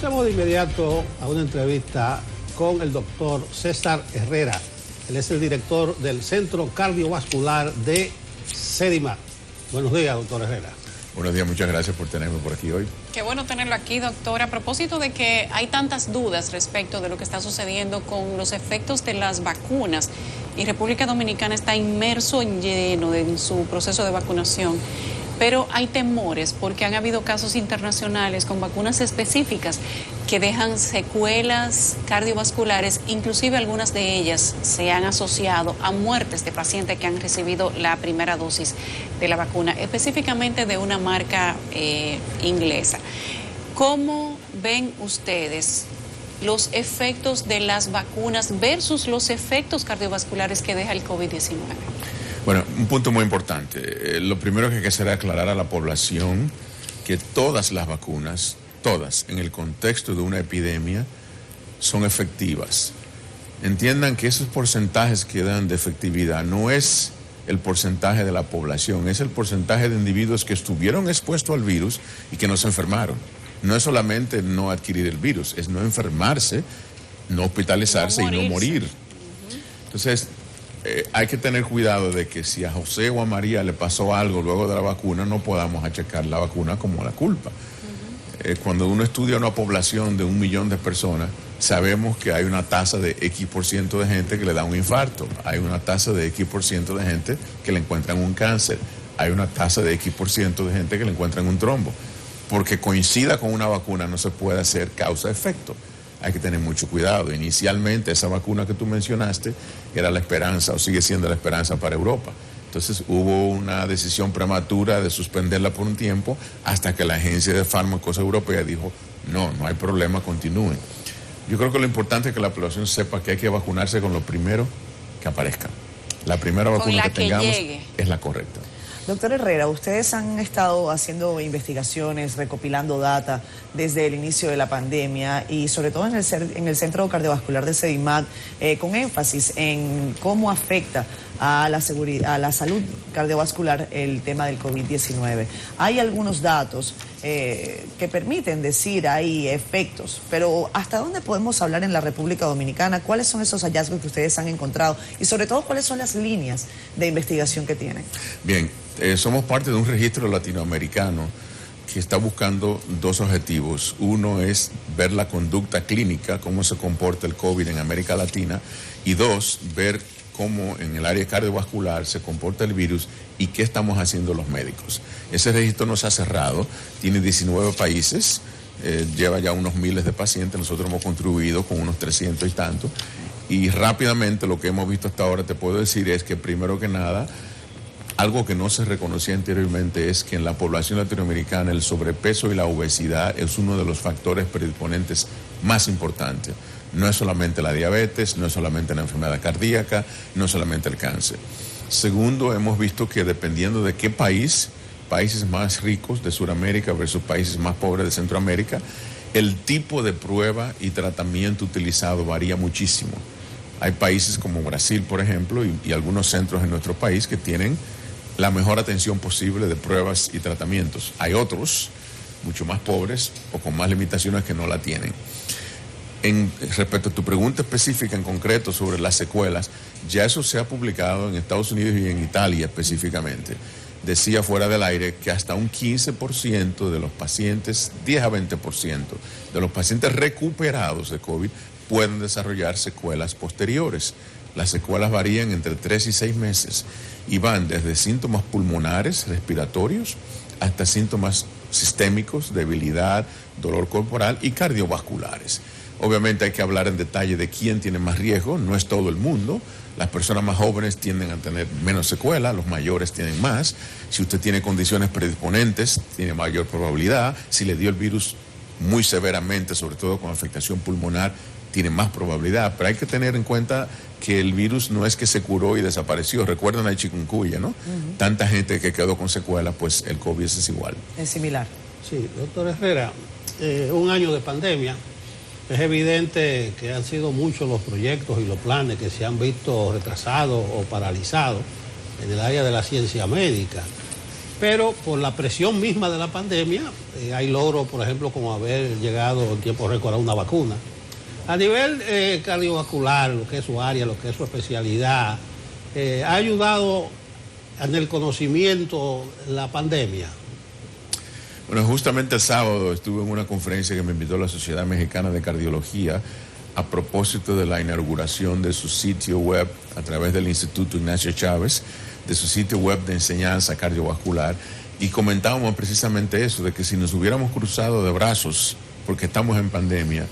Pasemos de inmediato a una entrevista con el doctor César Herrera. Él es el director del Centro Cardiovascular de Sedimat. Buenos días, doctor Herrera. Buenos días, muchas gracias por tenerme por aquí hoy. Qué bueno tenerlo aquí, doctor. A propósito de que hay tantas dudas respecto de lo que está sucediendo con los efectos de las vacunas, y República Dominicana está inmerso en lleno en su proceso de vacunación, pero hay temores porque han habido casos internacionales con vacunas específicas que dejan secuelas cardiovasculares, inclusive algunas de ellas se han asociado a muertes de pacientes que han recibido la primera dosis de la vacuna, específicamente de una marca inglesa. ¿Cómo ven ustedes los efectos de las vacunas versus los efectos cardiovasculares que deja el COVID-19? Bueno, un punto muy importante. Lo primero que hay que hacer es aclarar a la población que todas las vacunas, todas, en el contexto de una epidemia, son efectivas. Entiendan que esos porcentajes que dan de efectividad no es el porcentaje de la población, es el porcentaje de individuos que estuvieron expuestos al virus y que no se enfermaron. No es solamente no adquirir el virus, es no enfermarse, no hospitalizarse y no morir. Entonces, hay que tener cuidado de que si a José o a María le pasó algo luego de la vacuna, no podamos achacar la vacuna como la culpa. Cuando uno estudia una población de 1 millón de personas, sabemos que hay una tasa de X% de gente que le da un infarto, hay una tasa de X% de gente que le encuentran un cáncer, hay una tasa de X% de gente que le encuentran un trombo. Porque coincida con una vacuna no se puede hacer causa-efecto. Hay que tener mucho cuidado. Inicialmente esa vacuna que tú mencionaste era la esperanza, o sigue siendo la esperanza para Europa. Entonces hubo una decisión prematura de suspenderla por un tiempo hasta que la Agencia de Fármacos Europea dijo, no hay problema, continúen. Yo creo que lo importante es que la población sepa que hay que vacunarse con lo primero que aparezca. La primera vacuna que tengamos es la correcta. Doctor Herrera, ustedes han estado haciendo investigaciones, recopilando data desde el inicio de la pandemia y sobre todo en el Centro Cardiovascular de Sedimat, con énfasis en cómo afecta a la salud cardiovascular el tema del COVID-19. Hay algunos datos que permiten decir hay efectos, pero ¿hasta dónde podemos hablar en la República Dominicana? ¿Cuáles son esos hallazgos que ustedes han encontrado? Y sobre todo, ¿cuáles son las líneas de investigación que tienen? Bien, somos parte de un registro latinoamericano que está buscando dos objetivos. Uno es ver la conducta clínica, cómo se comporta el COVID en América Latina, y dos, ver cómo en el área cardiovascular se comporta el virus y qué estamos haciendo los médicos. Ese registro no se ha cerrado, tiene 19 países, lleva ya unos miles de pacientes, nosotros hemos contribuido con unos 300 y tantos, y rápidamente lo que hemos visto hasta ahora, te puedo decir, es que primero que nada, algo que no se reconocía anteriormente es que en la población latinoamericana el sobrepeso y la obesidad es uno de los factores predisponentes más importantes. No es solamente la diabetes, no es solamente la enfermedad cardíaca, no es solamente el cáncer. Segundo, hemos visto que dependiendo de qué país, países más ricos de Sudamérica versus países más pobres de Centroamérica, el tipo de prueba y tratamiento utilizado varía muchísimo. Hay países como Brasil, por ejemplo, y algunos centros en nuestro país que tienen la mejor atención posible de pruebas y tratamientos. Hay otros, mucho más pobres o con más limitaciones, que no la tienen. Respecto a tu pregunta específica en concreto sobre las secuelas, ya eso se ha publicado en Estados Unidos y en Italia específicamente. Decía fuera del aire que hasta un 15% de los pacientes, 10 a 20% de los pacientes recuperados de COVID pueden desarrollar secuelas posteriores. Las secuelas varían entre 3 y 6 meses y van desde síntomas pulmonares, respiratorios, hasta síntomas sistémicos, debilidad, dolor corporal y cardiovasculares. Obviamente hay que hablar en detalle de quién tiene más riesgo, no es todo el mundo. Las personas más jóvenes tienden a tener menos secuelas, los mayores tienen más. Si usted tiene condiciones predisponentes, tiene mayor probabilidad. Si le dio el virus muy severamente, sobre todo con afectación pulmonar, tiene más probabilidad. Pero hay que tener en cuenta que el virus no es que se curó y desapareció. Recuerdan el chikungunya, ¿no? Tanta gente que quedó con secuelas, pues el COVID es igual. Es similar. Sí, doctor Herrera, un año de pandemia. Es evidente que han sido muchos los proyectos y los planes que se han visto retrasados o paralizados en el área de la ciencia médica. pero por la presión misma de la pandemia, hay logros, por ejemplo, como haber llegado en tiempo récord a una vacuna. A nivel cardiovascular, lo que es su área, lo que es su especialidad, ¿ha ayudado en el conocimiento la pandemia? Bueno, justamente el sábado estuve en una conferencia que me invitó la Sociedad Mexicana de Cardiología a propósito de la inauguración de su sitio web a través del Instituto Ignacio Chávez, de su sitio web de enseñanza cardiovascular, y comentábamos precisamente eso, de que si nos hubiéramos cruzado de brazos porque estamos en pandemia,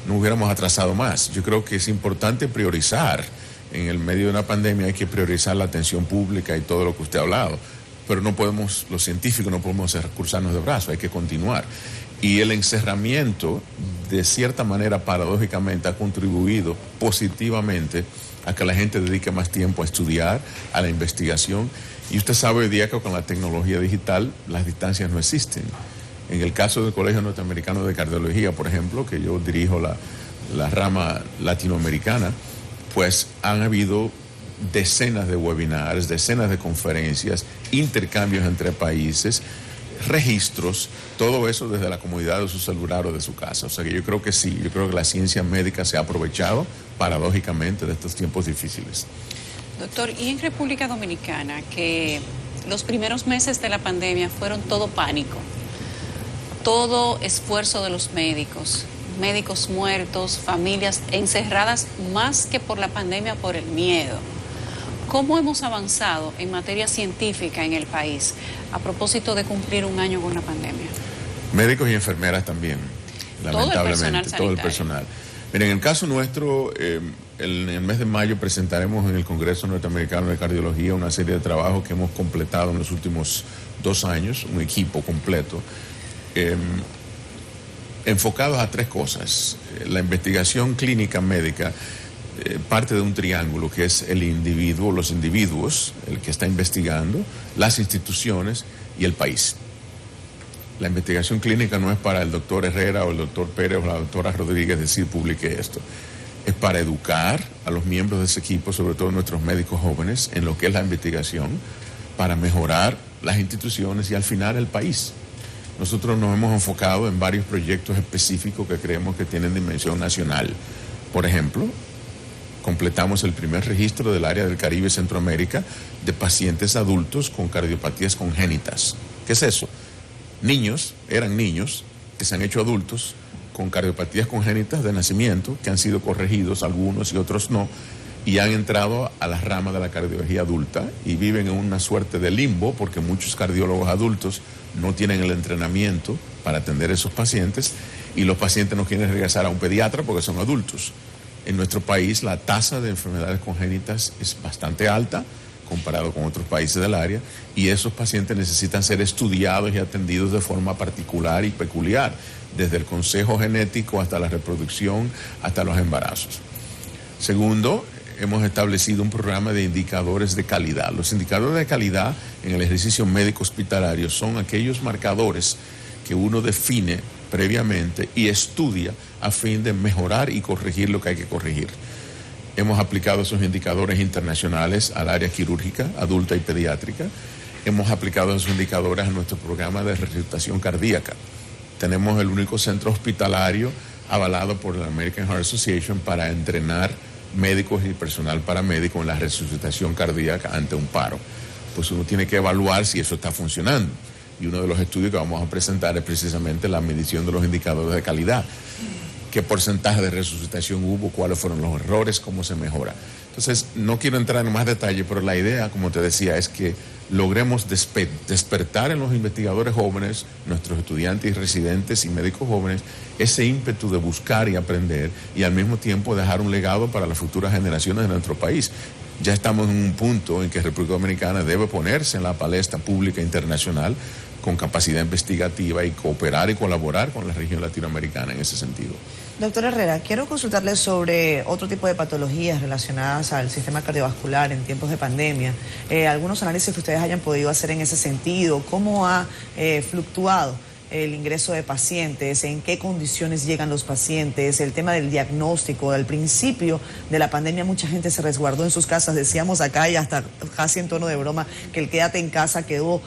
no hubiéramos atrasado más. Yo creo que es importante priorizar. En el medio de una pandemia hay que priorizar la atención pública y todo lo que usted ha hablado, pero no podemos, los científicos no podemos cruzarnos de brazos, hay que continuar. Y el encerramiento, de cierta manera, paradójicamente, ha contribuido positivamente a que la gente dedique más tiempo a estudiar, a la investigación. Y usted sabe hoy día que con la tecnología digital las distancias no existen. En el caso del Colegio Norteamericano de Cardiología, por ejemplo, que yo dirijo la rama latinoamericana, pues han habido decenas de webinars, decenas de conferencias, intercambios entre países, registros, todo eso desde la comodidad de su celular o de su casa. O sea que yo creo que sí, yo creo que la ciencia médica se ha aprovechado paradójicamente de estos tiempos difíciles. Doctor, y en República Dominicana, que los primeros meses de la pandemia fueron todo pánico, todo esfuerzo de los médicos muertos, familias encerradas más que por la pandemia, por el miedo. ¿Cómo hemos avanzado en materia científica en el país a propósito de cumplir un año con la pandemia? Médicos y enfermeras también, lamentablemente, todo el personal. Miren, en el caso nuestro, en el mes de mayo presentaremos en el Congreso Norteamericano de Cardiología una serie de trabajos que hemos completado en los últimos 2 años, un equipo completo, enfocados a 3 cosas. La investigación clínica médica parte de un triángulo que es el individuo, los individuos, el que está investigando, las instituciones y el país. La investigación clínica no es para el doctor Herrera o el doctor Pérez o la doctora Rodríguez decir publique esto. Es para educar a los miembros de ese equipo, sobre todo nuestros médicos jóvenes, en lo que es la investigación, para mejorar las instituciones y al final el país. Nosotros nos hemos enfocado en varios proyectos específicos que creemos que tienen dimensión nacional. Por ejemplo, completamos el primer registro del área del Caribe y Centroamérica de pacientes adultos con cardiopatías congénitas. ¿Qué es eso? Eran niños que se han hecho adultos con cardiopatías congénitas de nacimiento, que han sido corregidos, algunos y otros no, y han entrado a la rama de la cardiología adulta y viven en una suerte de limbo porque muchos cardiólogos adultos no tienen el entrenamiento para atender a esos pacientes y los pacientes no quieren regresar a un pediatra porque son adultos. En nuestro país la tasa de enfermedades congénitas es bastante alta comparado con otros países del área y esos pacientes necesitan ser estudiados y atendidos de forma particular y peculiar, desde el consejo genético hasta la reproducción, hasta los embarazos. Segundo, hemos establecido un programa de indicadores de calidad. Los indicadores de calidad en el ejercicio médico hospitalario son aquellos marcadores que uno define previamente y estudia a fin de mejorar y corregir lo que hay que corregir. Hemos aplicado esos indicadores internacionales al área quirúrgica, adulta y pediátrica. Hemos aplicado esos indicadores a nuestro programa de resucitación cardíaca. Tenemos el único centro hospitalario avalado por la American Heart Association para entrenar médicos y personal paramédico en la resucitación cardíaca ante un paro. Pues uno tiene que evaluar si eso está funcionando. Y uno de los estudios que vamos a presentar es precisamente la medición de los indicadores de calidad. ¿Qué porcentaje de resucitación hubo? ¿Cuáles fueron los errores? ¿Cómo se mejora? Entonces, no quiero entrar en más detalle, pero la idea, como te decía, es que logremos despertar en los investigadores jóvenes, nuestros estudiantes y residentes y médicos jóvenes, ese ímpetu de buscar y aprender y al mismo tiempo dejar un legado para las futuras generaciones de nuestro país. Ya estamos en un punto en que República Dominicana debe ponerse en la palestra pública internacional con capacidad investigativa y cooperar y colaborar con la región latinoamericana en ese sentido. Doctor Herrera, quiero consultarle sobre otro tipo de patologías relacionadas al sistema cardiovascular en tiempos de pandemia. Algunos análisis que ustedes hayan podido hacer en ese sentido, ¿cómo ha fluctuado el ingreso de pacientes, en qué condiciones llegan los pacientes, el tema del diagnóstico. Al principio de la pandemia mucha gente se resguardó en sus casas, decíamos acá y hasta casi en tono de broma que el quédate en casa quedó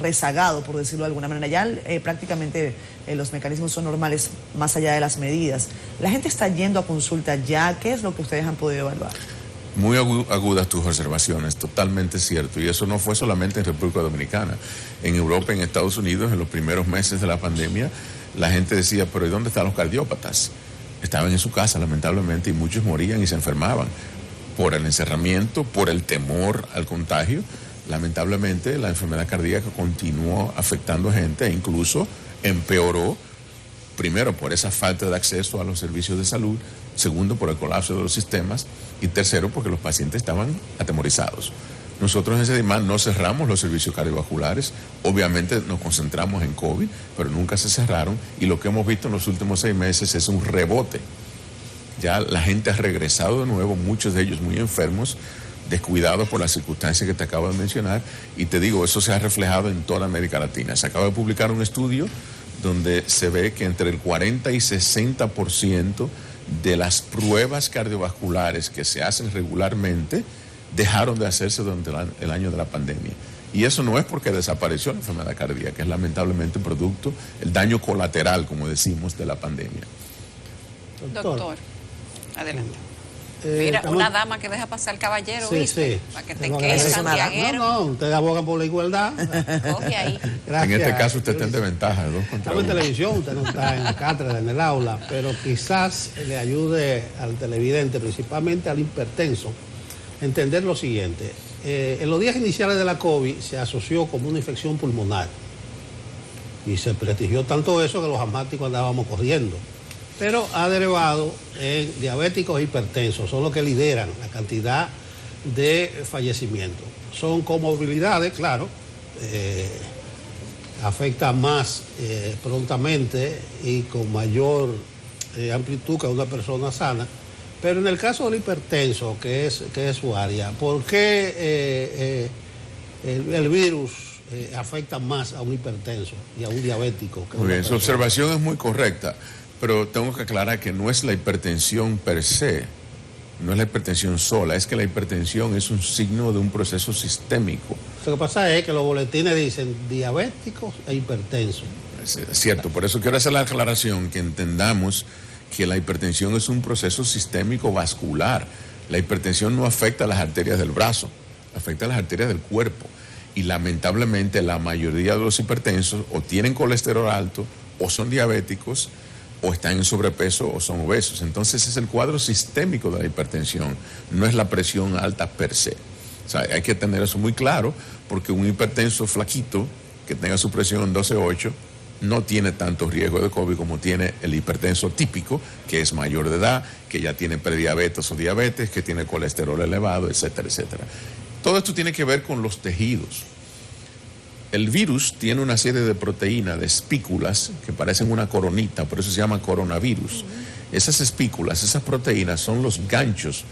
rezagado, por decirlo de alguna manera. Ya prácticamente los mecanismos son normales más allá de las medidas. La gente está yendo a consulta ya. ¿Qué es lo que ustedes han podido evaluar? Muy agudas tus observaciones, totalmente cierto. Y eso no fue solamente en República Dominicana. En Europa, en Estados Unidos, en los primeros meses de la pandemia, la gente decía, pero ¿y dónde están los cardiópatas? Estaban en su casa, lamentablemente, y muchos morían y se enfermaban por el encerramiento, por el temor al contagio. Lamentablemente, la enfermedad cardíaca continuó afectando a gente e incluso empeoró, primero por esa falta de acceso a los servicios de salud, segundo por el colapso de los sistemas y tercero porque los pacientes estaban atemorizados. Nosotros en CEDIMAD no cerramos los servicios cardiovasculares, obviamente nos concentramos en COVID, pero nunca se cerraron y lo que hemos visto en los últimos 6 meses es un rebote. Ya la gente ha regresado de nuevo, muchos de ellos muy enfermos, descuidados por las circunstancias que te acabo de mencionar y te digo, eso se ha reflejado en toda América Latina. Se acaba de publicar un estudio donde se ve que entre el 40 y 60% de las pruebas cardiovasculares que se hacen regularmente dejaron de hacerse durante el año de la pandemia. Y eso no es porque desapareció la enfermedad cardíaca, es lamentablemente producto, el daño colateral, como decimos, de la pandemia. Doctor, adelante. Mira, una dama que deja pasar al caballero, sí, ¿viste? sí. Para que te quede santiaguero. No, ustedes abogan por la igualdad. Coge ahí. En este caso usted está en desventaja, ¿no? Estamos en televisión, usted no está en la cátedra, en el aula, pero quizás le ayude al televidente, principalmente al hipertenso, a entender lo siguiente. En los días iniciales de la COVID se asoció como una infección pulmonar y se prestigió tanto eso que los asmáticos andábamos corriendo. Pero ha derivado en diabéticos e hipertensos, son los que lideran la cantidad de fallecimientos. Son comorbilidades, claro, afectan más prontamente y con mayor amplitud que a una persona sana. Pero en el caso del hipertenso, que es su área, ¿por qué el virus afecta más a un hipertenso y a un diabético? Muy bien, su observación es muy correcta. Pero tengo que aclarar que no es la hipertensión per se, no es la hipertensión sola, es que la hipertensión es un signo de un proceso sistémico. Lo que pasa es que los boletines dicen diabéticos e hipertensos. Es cierto, por eso quiero hacer la aclaración, que entendamos que la hipertensión es un proceso sistémico vascular. La hipertensión no afecta a las arterias del brazo, afecta a las arterias del cuerpo. Y lamentablemente la mayoría de los hipertensos o tienen colesterol alto o son diabéticos, o están en sobrepeso o son obesos. Entonces es el cuadro sistémico de la hipertensión, no es la presión alta per se. O sea, hay que tener eso muy claro, porque un hipertenso flaquito que tenga su presión en 12,8 no tiene tanto riesgo de COVID como tiene el hipertenso típico, que es mayor de edad, que ya tiene prediabetes o diabetes, que tiene colesterol elevado, etcétera, etcétera. Todo esto tiene que ver con los tejidos. El virus tiene una serie de proteínas, de espículas, que parecen una coronita, por eso se llama coronavirus. Esas espículas, esas proteínas son los ganchos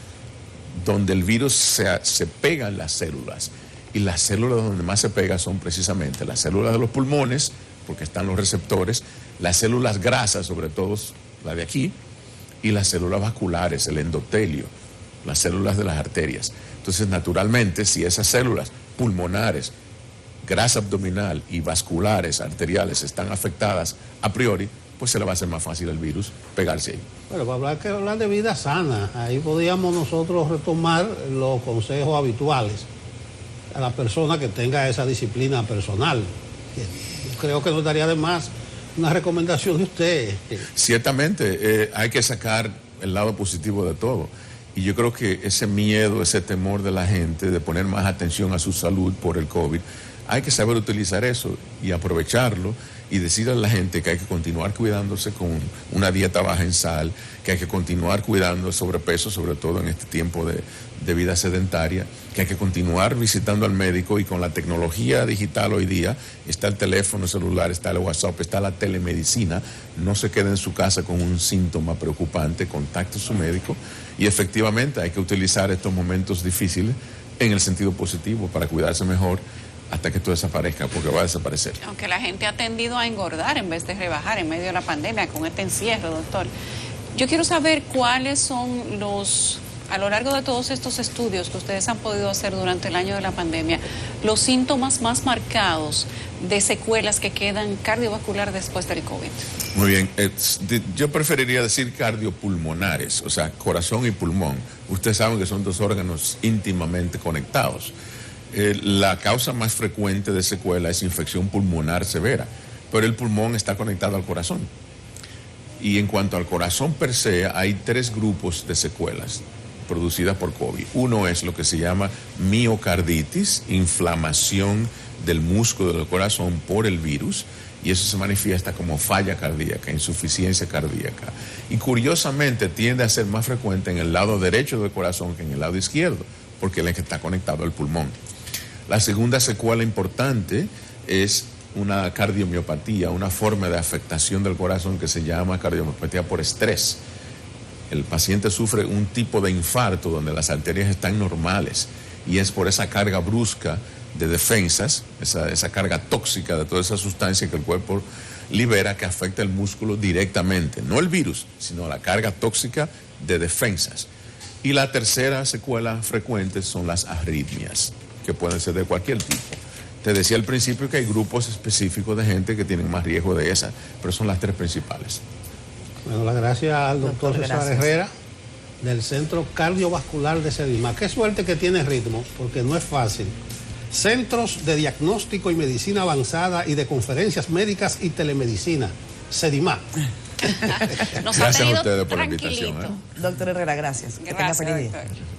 donde el virus se pega en las células. Y las células donde más se pega son precisamente las células de los pulmones, porque están los receptores, las células grasas, sobre todo la de aquí, y las células vasculares, el endotelio, las células de las arterias. Entonces, naturalmente, si esas células pulmonares, grasa abdominal y vasculares, arteriales, están afectadas a priori, pues se le va a hacer más fácil al virus pegarse ahí. Bueno, para hablar de vida sana, ahí podríamos nosotros retomar los consejos habituales a la persona que tenga esa disciplina personal. Creo que no estaría de más una recomendación de usted. Ciertamente, hay que sacar el lado positivo de todo. Y yo creo que ese miedo, ese temor de la gente de poner más atención a su salud por el COVID, hay que saber utilizar eso y aprovecharlo y decirle a la gente que hay que continuar cuidándose con una dieta baja en sal, que hay que continuar cuidando el sobrepeso, sobre todo en este tiempo de vida sedentaria, que hay que continuar visitando al médico y con la tecnología digital hoy día, está el teléfono celular, está el WhatsApp, está la telemedicina, no se quede en su casa con un síntoma preocupante, contacte a su médico y efectivamente hay que utilizar estos momentos difíciles en el sentido positivo para cuidarse mejor hasta que esto desaparezca, porque va a desaparecer. Aunque la gente ha tendido a engordar en vez de rebajar en medio de la pandemia con este encierro, doctor. Yo quiero saber cuáles son a lo largo de todos estos estudios que ustedes han podido hacer durante el año de la pandemia, los síntomas más marcados de secuelas que quedan cardiovascular después del COVID. Muy bien, yo preferiría decir cardiopulmonares, o sea, corazón y pulmón. Ustedes saben que son dos órganos íntimamente conectados. La causa más frecuente de secuela es infección pulmonar severa, pero el pulmón está conectado al corazón. Y en cuanto al corazón per se, hay 3 grupos de secuelas producidas por COVID. Uno es lo que se llama miocarditis, inflamación del músculo del corazón por el virus, y eso se manifiesta como falla cardíaca, insuficiencia cardíaca. Y curiosamente tiende a ser más frecuente en el lado derecho del corazón que en el lado izquierdo, porque es el que está conectado al pulmón. La segunda secuela importante es una cardiomiopatía, una forma de afectación del corazón que se llama cardiomiopatía por estrés. El paciente sufre un tipo de infarto donde las arterias están normales y es por esa carga brusca de defensas, esa carga tóxica de toda esa sustancia que el cuerpo libera que afecta el músculo directamente, no el virus, sino la carga tóxica de defensas. Y la tercera secuela frecuente son las arritmias, que pueden ser de cualquier tipo. Te decía al principio que hay grupos específicos de gente que tienen más riesgo de esa, pero son las 3 principales. Bueno, las gracias al doctor César Herrera del Centro Cardiovascular de Sedimá. Qué suerte que tiene Ritmo, porque no es fácil. Centros de Diagnóstico y Medicina Avanzada y de Conferencias Médicas y Telemedicina, Sedimá. Nos Gracias ha tenido a ustedes por la invitación. Doctor Herrera, gracias. Que tenga feliz día. Doctor.